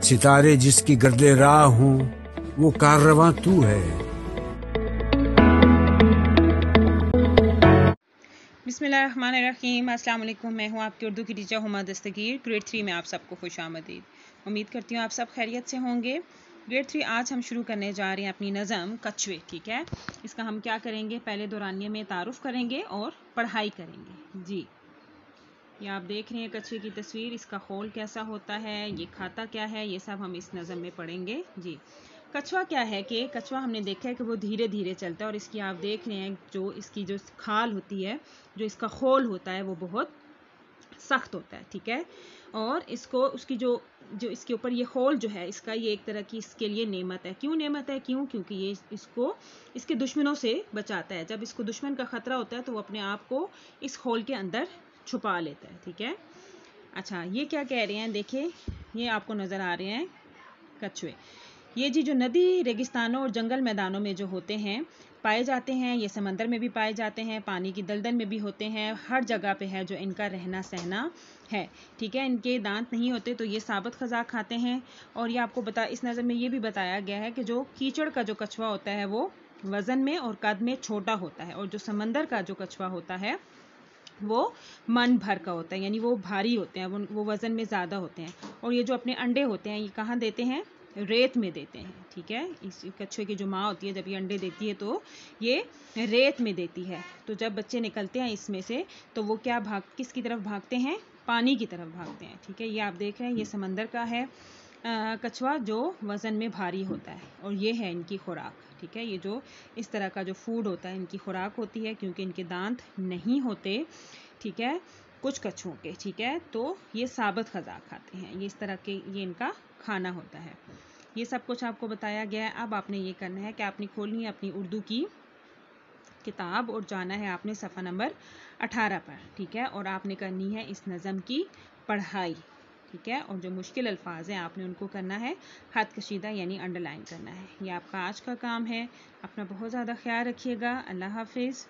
सितारे जिसकी गर्दे राह हूँ, वो काररवां तू है। बिस्मिल्लाहिर्रहमानिर्रहीम। अस्सलाम वालेकुम। मैं हूँ आपकी उर्दू की टीचर हुमा दस्तगीर। ग्रेड 3 में आप सबको खुशामदीद। उम्मीद करती हूँ आप सब खैरियत से होंगे। ग्रेड 3 आज हम शुरू करने जा रहे हैं अपनी नज़म कछुए। ठीक है, इसका हम क्या करेंगे, पहले दौरानिये में तारुफ करेंगे और पढ़ाई करेंगे। जी, ये आप देख रहे हैं कछुए की तस्वीर, इसका खोल कैसा होता है, ये खाता क्या है, ये सब हम इस नज़म में पढ़ेंगे। जी, कछुआ क्या है कि कछुआ हमने देखा है कि वो धीरे धीरे चलता है और इसकी आप देख रहे हैं जो इसकी जो खाल होती है, जो इसका खोल होता है वो बहुत सख्त होता है। ठीक है, और इसको उसकी जो इसके ऊपर ये खोल जो है इसका, ये एक तरह की इसके लिए नेमत है। क्यों नेमत है? क्योंकि ये इसको इसके दुश्मनों से बचाता है। जब इसको दुश्मन का ख़तरा होता है तो वो अपने आप को इस खोल के अंदर छुपा लेता है। ठीक है, अच्छा, ये क्या कह रहे हैं, देखिए ये आपको नज़र आ रहे हैं कछुए। ये जी जो नदी, रेगिस्तानों और जंगल मैदानों में जो होते हैं, पाए जाते हैं, ये समंदर में भी पाए जाते हैं, पानी की दलदल में भी होते हैं, हर जगह पे है जो इनका रहना सहना है। ठीक है, इनके दांत नहीं होते तो ये साबुत ग़िज़ा खाते हैं। और ये आपको इस नज़र में ये भी बताया गया है कि जो कीचड़ का जो कछुआ होता है वो वज़न में और कद में छोटा होता है, और जो समंदर का जो कछुआ होता है वो मन भर का होता है, यानी वो भारी होते हैं, वो वज़न में ज़्यादा होते हैं। और ये जो अपने अंडे होते हैं ये कहाँ देते हैं? रेत में देते हैं। ठीक है, इस कछुए की जो माँ होती है जब ये अंडे देती है तो ये रेत में देती है। तो जब बच्चे निकलते हैं इसमें से तो वो किसकी तरफ भागते हैं? पानी की तरफ भागते हैं। ठीक है, ये आप देख रहे हैं, ये समंदर का है कछुआ जो वज़न में भारी होता है, और ये है इनकी खुराक। ठीक है, ये जो इस तरह का जो फूड होता है इनकी खुराक होती है, क्योंकि इनके दांत नहीं होते। ठीक है, कुछ कछुओं के। ठीक है, तो ये साबुत ग़िज़ा खाते हैं, ये इस तरह के ये इनका खाना होता है। ये सब कुछ आपको बताया गया है। अब आपने ये करना है कि आपने खोलनी है अपनी उर्दू की किताब और जाना है आपने सफ़ा नंबर 18 पर। ठीक है, और आपने करनी है इस नज़म की पढ़ाई। ठीक है, और जो मुश्किल अल्फाज हैं आपने उनको करना है खत कशीदा यानी अंडरलाइन करना है। ये आपका आज का काम है। अपना बहुत ज़्यादा ख्याल रखिएगा। अल्लाह हाफिज़।